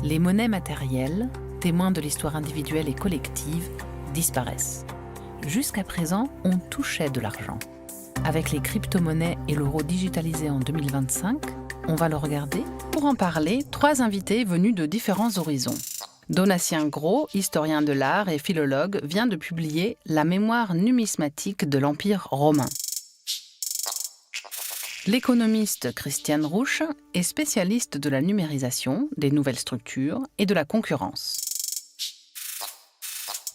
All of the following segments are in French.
Les monnaies matérielles, témoins de l'histoire individuelle et collective, disparaissent. Jusqu'à présent, on touchait de l'argent. Avec les crypto-monnaies et l'euro digitalisé en 2025, on va le regarder. Pour en parler, 3 invités venus de différents horizons. Donatien Gros, historien de l'art et philologue, vient de publier La mémoire numismatique de l'Empire romain. L'économiste Christiane Rouch est spécialiste de la numérisation, des nouvelles structures et de la concurrence.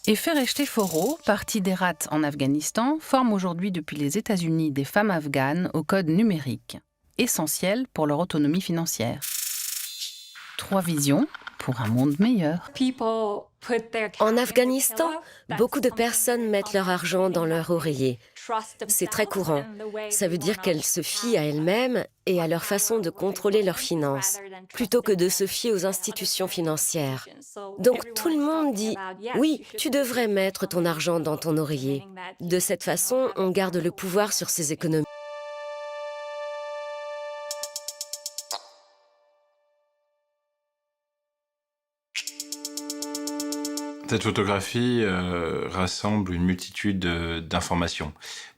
Et Fereshteh Forough, parti d'Herat en Afghanistan, forme aujourd'hui depuis les États-Unis des femmes afghanes au code numérique, essentiel pour leur autonomie financière. 3 visions pour un monde meilleur. En Afghanistan, beaucoup de personnes mettent leur argent dans leur oreiller. C'est très courant. Ça veut dire qu'elles se fient à elles-mêmes et à leur façon de contrôler leurs finances, plutôt que de se fier aux institutions financières. Donc tout le monde dit « Oui, tu devrais mettre ton argent dans ton oreiller ». De cette façon, on garde le pouvoir sur ses économies. Cette photographie rassemble une multitude d'informations.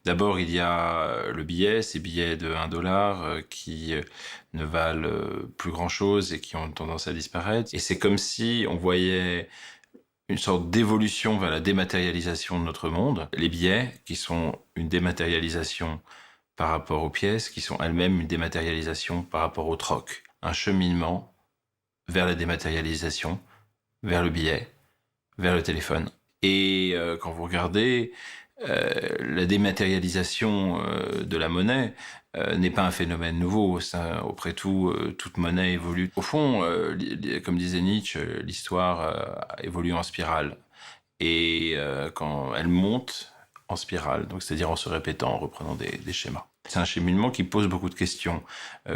D'abord, il y a le billet, ces billets de 1 dollar qui ne valent plus grand-chose et qui ont tendance à disparaître. Et c'est comme si on voyait une sorte d'évolution vers la dématérialisation de notre monde. Les billets, qui sont une dématérialisation par rapport aux pièces, qui sont elles-mêmes une dématérialisation par rapport au troc. Un cheminement vers la dématérialisation, vers le billet, vers le téléphone. Et quand vous regardez, la dématérialisation de la monnaie n'est pas un phénomène nouveau. Ça, après tout, toute monnaie évolue. Au fond, comme disait Nietzsche, l'histoire évolue en spirale. Et quand elle monte en spirale, donc c'est-à-dire en se répétant, en reprenant des schémas. C'est un cheminement qui pose beaucoup de questions.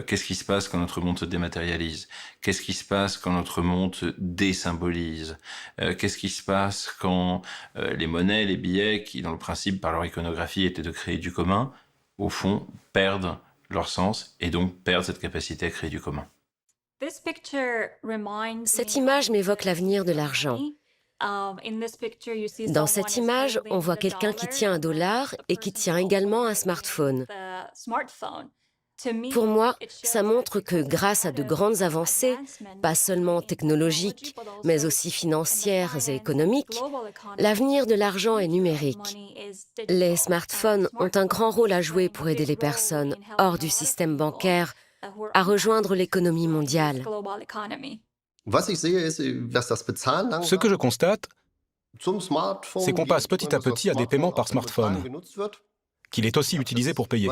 Qu'est-ce qui se passe quand notre monde se dématérialise? Qu'est-ce qui se passe quand notre monde se désymbolise? Qu'est-ce qui se passe quand les monnaies, les billets, qui dans le principe par leur iconographie étaient de créer du commun, au fond perdent leur sens et donc perdent cette capacité à créer du commun? Cette image m'évoque l'avenir de l'argent. Dans cette image, on voit quelqu'un qui tient un dollar et qui tient également un smartphone. Pour moi, ça montre que grâce à de grandes avancées, pas seulement technologiques, mais aussi financières et économiques, l'avenir de l'argent est numérique. Les smartphones ont un grand rôle à jouer pour aider les personnes hors du système bancaire à rejoindre l'économie mondiale. Ce que je constate, c'est qu'on passe petit à petit à des paiements par smartphone, qu'il est aussi utilisé pour payer.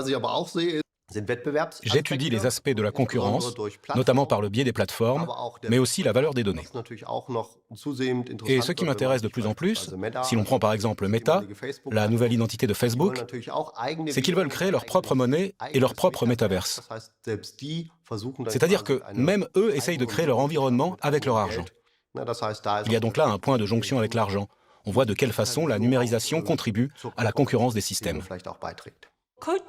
J'étudie les aspects de la concurrence, notamment par le biais des plateformes, mais aussi la valeur des données. Et ce qui m'intéresse de plus en plus, si l'on prend par exemple Meta, la nouvelle identité de Facebook, c'est qu'ils veulent créer leur propre monnaie et leur propre métaverse. C'est-à-dire que même eux essayent de créer leur environnement avec leur argent. Il y a donc là un point de jonction avec l'argent. On voit de quelle façon la numérisation contribue à la concurrence des systèmes. Code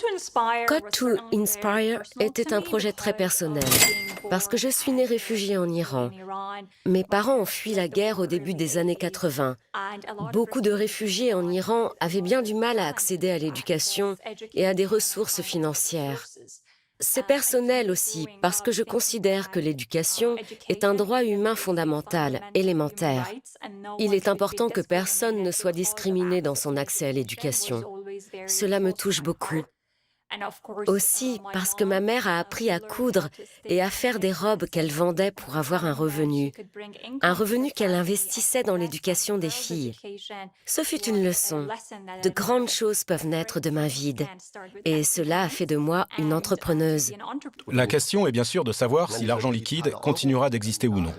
to Inspire était un projet très personnel, parce que je suis née réfugiée en Iran. Mes parents ont fui la guerre au début des années 80. Beaucoup de réfugiés en Iran avaient bien du mal à accéder à l'éducation et à des ressources financières. C'est personnel aussi, parce que je considère que l'éducation est un droit humain fondamental, élémentaire. Il est important que personne ne soit discriminé dans son accès à l'éducation. Cela me touche beaucoup. Aussi parce que ma mère a appris à coudre et à faire des robes qu'elle vendait pour avoir un revenu qu'elle investissait dans l'éducation des filles. Ce fut une leçon. De grandes choses peuvent naître de mains vides. Et cela a fait de moi une entrepreneuse. La question est bien sûr de savoir si l'argent liquide continuera d'exister ou non.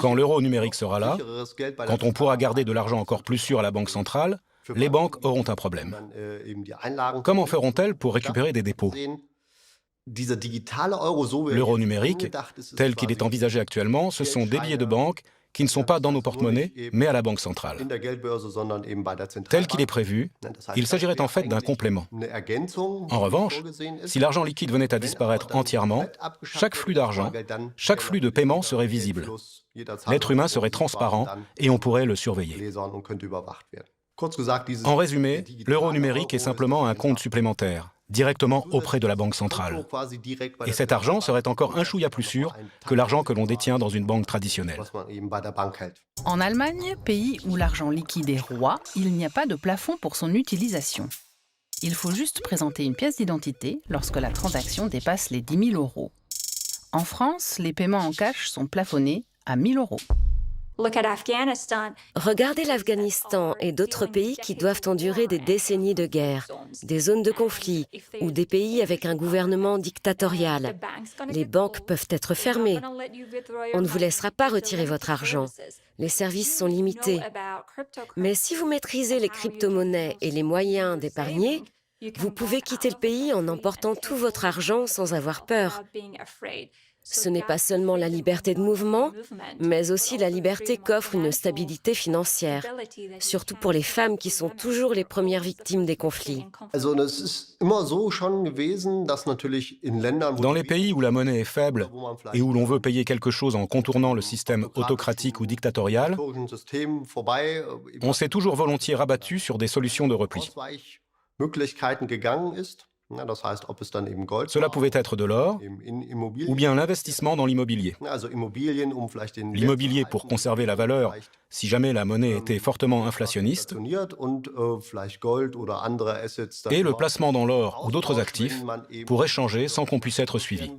Quand l'euro numérique sera là, quand on pourra garder de l'argent encore plus sûr à la banque centrale, les banques auront un problème. Comment feront-elles pour récupérer des dépôts? L'euro numérique, tel qu'il est envisagé actuellement, ce sont des billets de banque qui ne sont pas dans nos porte-monnaies, mais à la Banque centrale. Tel qu'il est prévu, il s'agirait en fait d'un complément. En revanche, si l'argent liquide venait à disparaître entièrement, chaque flux d'argent, chaque flux de paiement serait visible. L'être humain serait transparent et on pourrait le surveiller. En résumé, l'euro numérique est simplement un compte supplémentaire, directement auprès de la Banque centrale. Et cet argent serait encore un chouïa plus sûr que l'argent que l'on détient dans une banque traditionnelle. En Allemagne, pays où l'argent liquide est roi, il n'y a pas de plafond pour son utilisation. Il faut juste présenter une pièce d'identité lorsque la transaction dépasse les 10 000 euros. En France, les paiements en cash sont plafonnés à 1 000 euros. Regardez l'Afghanistan et d'autres pays qui doivent endurer des décennies de guerre, des zones de conflit ou des pays avec un gouvernement dictatorial. Les banques peuvent être fermées. On ne vous laissera pas retirer votre argent. Les services sont limités. Mais si vous maîtrisez les crypto-monnaies et les moyens d'épargner, vous pouvez quitter le pays en emportant tout votre argent sans avoir peur. Ce n'est pas seulement la liberté de mouvement, mais aussi la liberté qu'offre une stabilité financière, surtout pour les femmes qui sont toujours les premières victimes des conflits. Dans les pays où la monnaie est faible et où l'on veut payer quelque chose en contournant le système autocratique ou dictatorial, on s'est toujours volontiers rabattu sur des solutions de repli. Cela pouvait être de l'or ou bien l'investissement dans l'immobilier. L'immobilier pour conserver la valeur si jamais la monnaie était fortement inflationniste et le placement dans l'or ou d'autres actifs pour échanger sans qu'on puisse être suivi.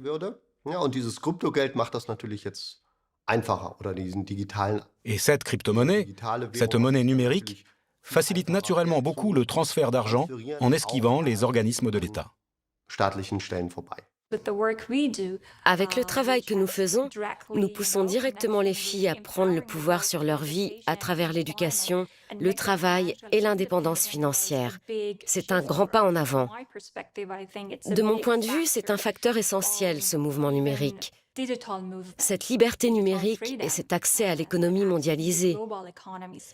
Et cette crypto-monnaie, cette monnaie numérique, facilite naturellement beaucoup le transfert d'argent en esquivant les organismes de l'État. Avec le travail que nous faisons, nous poussons directement les filles à prendre le pouvoir sur leur vie à travers l'éducation, le travail et l'indépendance financière. C'est un grand pas en avant. De mon point de vue, c'est un facteur essentiel, ce mouvement numérique. Cette liberté numérique et cet accès à l'économie mondialisée,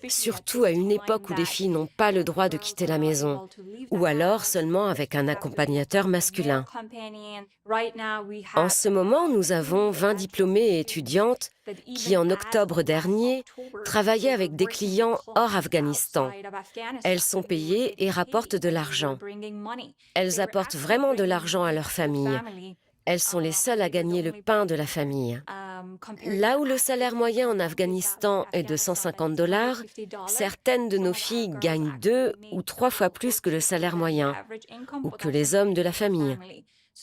surtout à une époque où les filles n'ont pas le droit de quitter la maison, ou alors seulement avec un accompagnateur masculin. En ce moment, nous avons 20 diplômées et étudiantes qui, en octobre dernier, travaillaient avec des clients hors Afghanistan. Elles sont payées et rapportent de l'argent. Elles apportent vraiment de l'argent à leur famille. Elles sont les seules à gagner le pain de la famille. Là où le salaire moyen en Afghanistan est de $150, certaines de nos filles gagnent 2 ou 3 fois plus que le salaire moyen, ou que les hommes de la famille.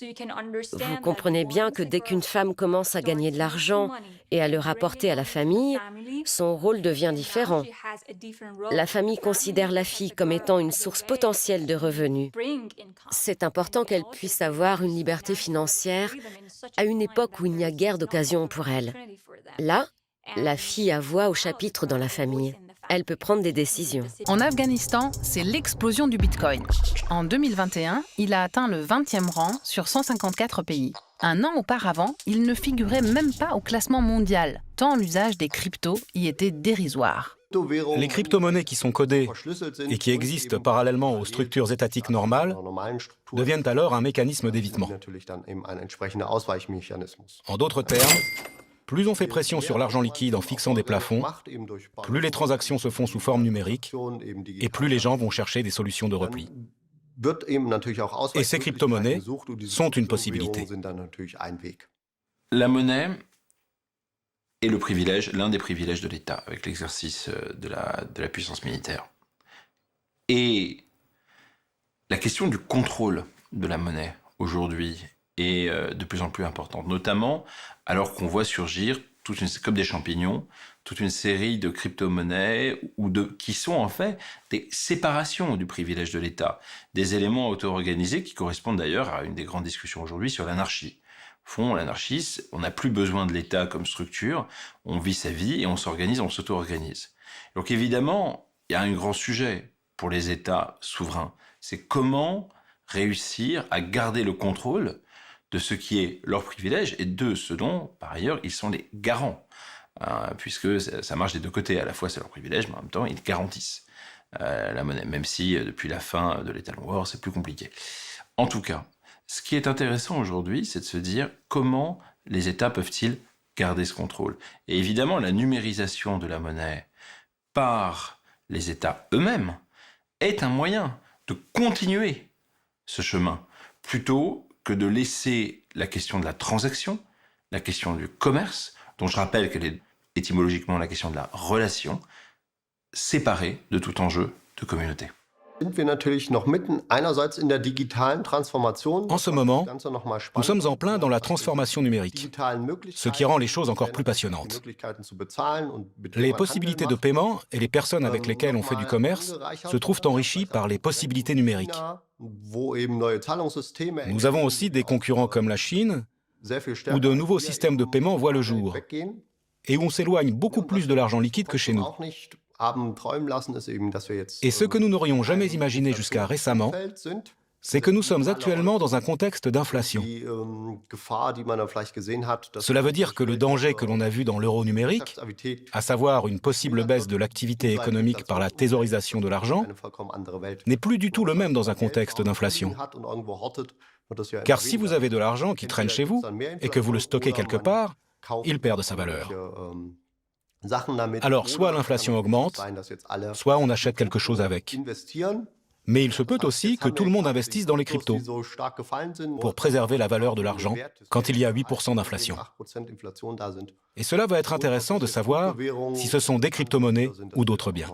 Vous comprenez bien que dès qu'une femme commence à gagner de l'argent et à le rapporter à la famille, son rôle devient différent. La famille considère la fille comme étant une source potentielle de revenus. C'est important qu'elle puisse avoir une liberté financière à une époque où il n'y a guère d'occasion pour elle. Là, la fille a voix au chapitre dans la famille. Elle peut prendre des décisions. En Afghanistan, c'est l'explosion du Bitcoin. En 2021, il a atteint le 20e rang sur 154 pays. Un an auparavant, il ne figurait même pas au classement mondial, tant l'usage des cryptos y était dérisoire. Les crypto-monnaies qui sont codées et qui existent parallèlement aux structures étatiques normales deviennent alors un mécanisme d'évitement. En d'autres termes, plus on fait pression sur l'argent liquide en fixant des plafonds, plus les transactions se font sous forme numérique et plus les gens vont chercher des solutions de repli. Et ces crypto-monnaies sont une possibilité. La monnaie est le privilège, l'un des privilèges de l'État, avec l'exercice de la puissance militaire. Et la question du contrôle de la monnaie aujourd'hui est de plus en plus importante, notamment alors qu'on voit surgir, comme des champignons, toute une série de crypto-monnaies qui sont en fait des séparations du privilège de l'État, des éléments auto-organisés qui correspondent d'ailleurs à une des grandes discussions aujourd'hui sur l'anarchie. Au fond, l'anarchie, on n'a plus besoin de l'État comme structure, on vit sa vie et on s'organise, on s'auto-organise. Donc évidemment, il y a un grand sujet pour les États souverains, c'est comment réussir à garder le contrôle de ce qui est leur privilège et de ce dont, par ailleurs, ils sont les garants. puisque ça marche des deux côtés. À la fois, c'est leur privilège, mais en même temps, ils garantissent la monnaie, même si depuis la fin de l'Etalon War, c'est plus compliqué. En tout cas, ce qui est intéressant aujourd'hui, c'est de se dire comment les États peuvent-ils garder ce contrôle. Et évidemment, la numérisation de la monnaie par les États eux-mêmes est un moyen de continuer ce chemin, plutôt que de laisser la question de la transaction, la question du commerce, dont je rappelle qu'elle est étymologiquement la question de la relation, séparée de tout enjeu de communauté. En ce moment, nous sommes en plein dans la transformation numérique, ce qui rend les choses encore plus passionnantes. Les possibilités de paiement et les personnes avec lesquelles on fait du commerce se trouvent enrichies par les possibilités numériques. Nous avons aussi des concurrents comme la Chine, où de nouveaux systèmes de paiement voient le jour, et où on s'éloigne beaucoup plus de l'argent liquide que chez nous. Et ce que nous n'aurions jamais imaginé jusqu'à récemment, c'est que nous sommes actuellement dans un contexte d'inflation. Cela veut dire que le danger que l'on a vu dans l'euro numérique, à savoir une possible baisse de l'activité économique par la thésaurisation de l'argent, n'est plus du tout le même dans un contexte d'inflation. Car si vous avez de l'argent qui traîne chez vous et que vous le stockez quelque part, il perd de sa valeur. Alors, soit l'inflation augmente, soit on achète quelque chose avec. Mais il se peut aussi que tout le monde investisse dans les cryptos pour préserver la valeur de l'argent quand il y a 8% d'inflation. Et cela va être intéressant de savoir si ce sont des crypto-monnaies ou d'autres biens.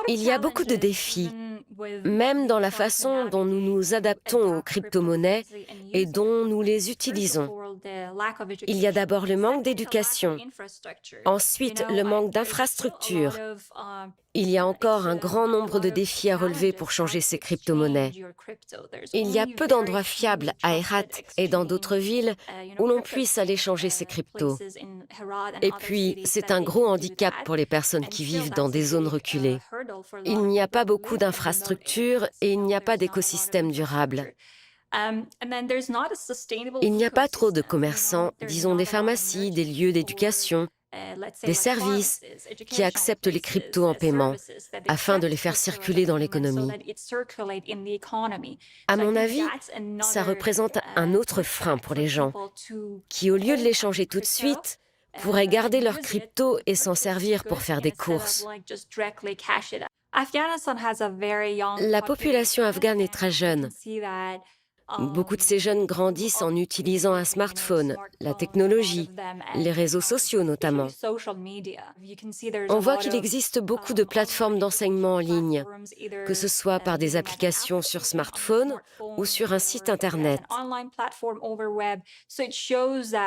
Il y a beaucoup de défis, même dans la façon dont nous nous adaptons aux crypto-monnaies et dont nous les utilisons. Il y a d'abord le manque d'éducation, ensuite le manque d'infrastructures. Il y a encore un grand nombre de défis à relever pour changer ces crypto-monnaies. Il y a peu d'endroits fiables à Herat et dans d'autres villes où l'on puisse aller changer ces cryptos. Et puis, c'est un gros handicap pour les personnes qui vivent dans des zones reculées. Il n'y a pas beaucoup d'infrastructures et il n'y a pas d'écosystème durable. Il n'y a pas trop de commerçants, disons des pharmacies, des lieux d'éducation, des services qui acceptent les cryptos en paiement afin de les faire circuler dans l'économie. À mon avis, ça représente un autre frein pour les gens qui, au lieu de les changer tout de suite, pourraient garder leurs cryptos et s'en servir pour faire des courses. La population afghane est très jeune. Beaucoup de ces jeunes grandissent en utilisant un smartphone, la technologie, les réseaux sociaux notamment. On voit qu'il existe beaucoup de plateformes d'enseignement en ligne, que ce soit par des applications sur smartphone ou sur un site internet.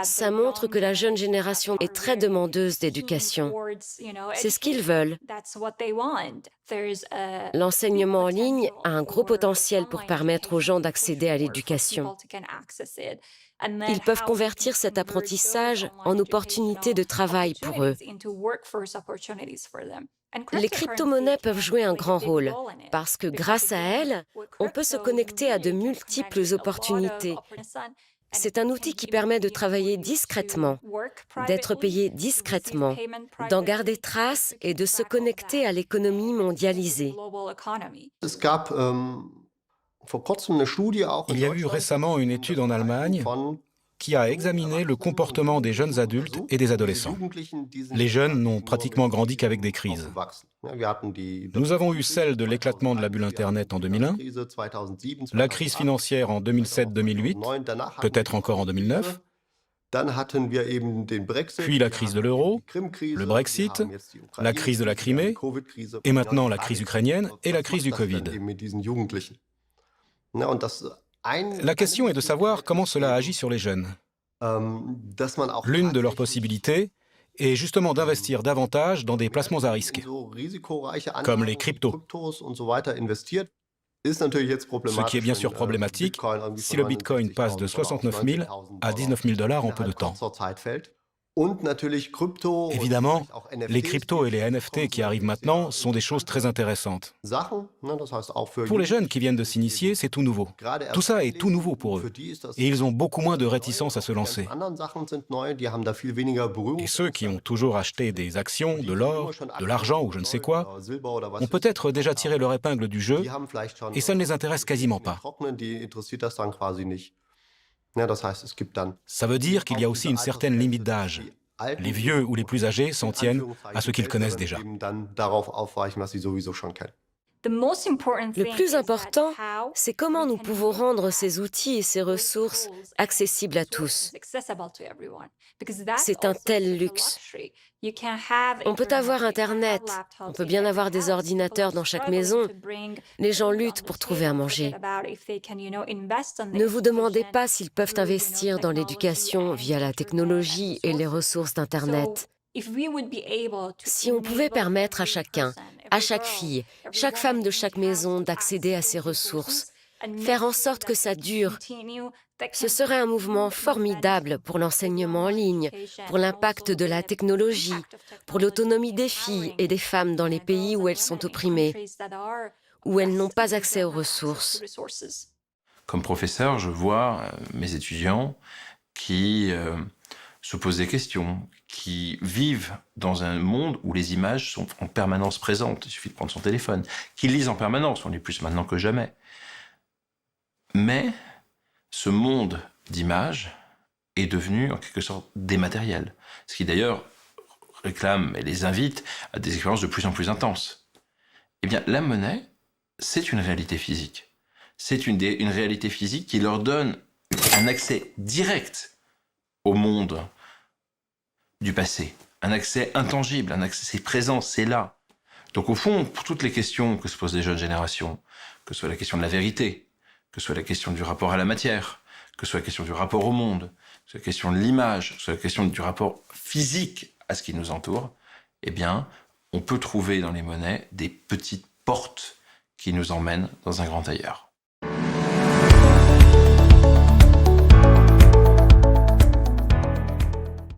Ça montre que la jeune génération est très demandeuse d'éducation. C'est ce qu'ils veulent. L'enseignement en ligne a un gros potentiel pour permettre aux gens d'accéder à l'éducation. Ils peuvent convertir cet apprentissage en opportunités de travail pour eux. Les crypto-monnaies peuvent jouer un grand rôle parce que grâce à elles, on peut se connecter à de multiples opportunités. C'est un outil qui permet de travailler discrètement, d'être payé discrètement, d'en garder trace et de se connecter à l'économie mondialisée. Il y a eu récemment une étude en Allemagne qui a examiné le comportement des jeunes adultes et des adolescents. Les jeunes n'ont pratiquement grandi qu'avec des crises. Nous avons eu celle de l'éclatement de la bulle Internet en 2001, la crise financière en 2007-2008, peut-être encore en 2009, puis la crise de l'euro, le Brexit, la crise de la Crimée, et maintenant la crise ukrainienne et la crise du Covid. La question est de savoir comment cela agit sur les jeunes. L'une de leurs possibilités est justement d'investir davantage dans des placements à risque, comme les cryptos. Ce qui est bien sûr problématique si le Bitcoin passe de 69 000 à 19 000 $ en peu de temps. Évidemment, les cryptos et les NFT qui arrivent maintenant sont des choses très intéressantes. Pour les jeunes qui viennent de s'initier, c'est tout nouveau. Tout ça est tout nouveau pour eux. Et ils ont beaucoup moins de réticence à se lancer. Et ceux qui ont toujours acheté des actions, de l'or, de l'argent ou je ne sais quoi, ont peut-être déjà tiré leur épingle du jeu et ça ne les intéresse quasiment pas. Ça veut dire qu'il y a aussi une certaine limite d'âge. Les vieux ou les plus âgés s'en tiennent à ce qu'ils connaissent déjà. Le plus important, c'est comment nous pouvons rendre ces outils et ces ressources accessibles à tous. C'est un tel luxe. On peut avoir Internet, on peut bien avoir des ordinateurs dans chaque maison. Les gens luttent pour trouver à manger. Ne vous demandez pas s'ils peuvent investir dans l'éducation via la technologie et les ressources d'Internet. Si on pouvait permettre à chacun, à chaque fille, chaque femme de chaque maison d'accéder à ces ressources, faire en sorte que ça dure, ce serait un mouvement formidable pour l'enseignement en ligne, pour l'impact de la technologie, pour l'autonomie des filles et des femmes dans les pays où elles sont opprimées, où elles n'ont pas accès aux ressources. Comme professeur, je vois mes étudiants qui se posent des questions, qui vivent dans un monde où les images sont en permanence présentes. Il suffit de prendre son téléphone, qui lisent en permanence, on lit plus maintenant que jamais. Mais ce monde d'images est devenu en quelque sorte dématériel, ce qui d'ailleurs réclame et les invite à des expériences de plus en plus intenses. Eh bien, la monnaie, c'est une réalité physique. C'est une réalité physique qui leur donne un accès direct au monde du passé, un accès intangible, un accès, c'est présent, c'est là. Donc au fond, pour toutes les questions que se posent les jeunes générations, que ce soit la question de la vérité, que ce soit la question du rapport à la matière, que ce soit la question du rapport au monde, que ce soit la question de l'image, que ce soit la question du rapport physique à ce qui nous entoure, eh bien, on peut trouver dans les monnaies des petites portes qui nous emmènent dans un grand ailleurs.